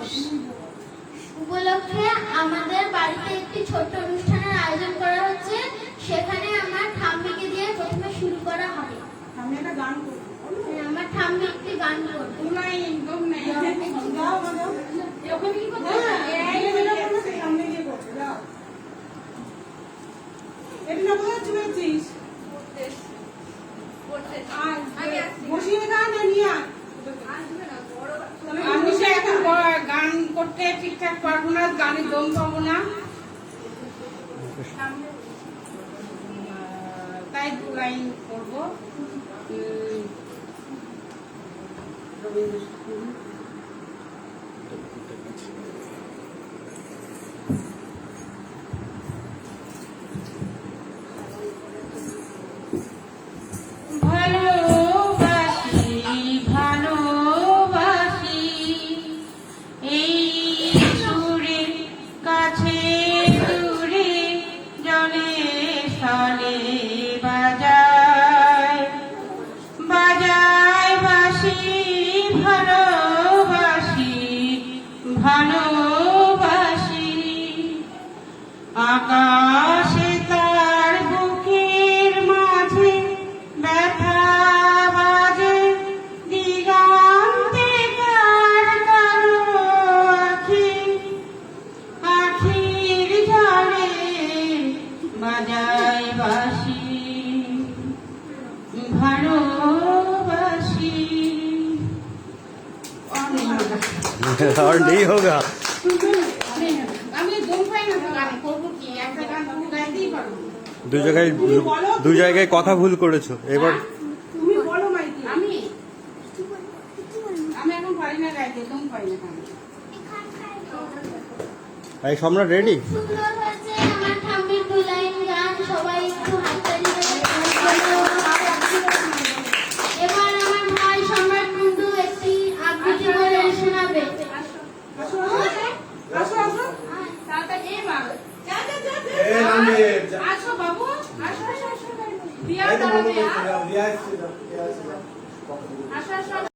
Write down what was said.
দিবস উপলক্ষে আমাদের বাড়িতে একটি ছোট্ট অনুষ্ঠানের আয়োজন করা হচ্ছে। সেখানে আমার ঠাম্মিকে দিয়ে প্রথমে শুরু করা হবে। আমি একটা গান করব। আমার ঠাম্মি একটি গান করবে। তোমরা একদম নেই যাও যাও ওখানে কি করতে এই ভিডিও করতে সামনে গিয়ে করতে যাও। এটা না বলছ মেছিস করতে আর বসিয়ে গান নিয়া আমি সে এখন গান করতে ঠিকঠাক পারবো না, গানে দম পাবো না, তাই 2 লাইন করবো। ভালোবাসি আকাশে তার বুকের মাঝে ব্যথা বাজে, দিগন্তে কার কালো আখি, আখির ঝড়ে বাজায় বাঁশি ভালোবাসি। और नहीं होगा। দু জায়গায় কথা ভুল করেছো এবার। তুমি বলো মাইকি। আমি এখন পারি না গাইতে, তুমি পারি না গাইতে। এই সম্রাট রেডি? সুন্দর হয়েছে আমার ঠাম্মির 2 লাইন গান, সবাই একটু হাততালি দেবে। এবার আমার ভাই সম্রাট কুন্ডু একটি আবৃত্তি করে শোনাবে। আসো আসো আসো তাড়াতাড়ি এই মা যা যা যা আসো বাবু আসো আসো আসো দিয়া দাঁড়াবে আসো আসো।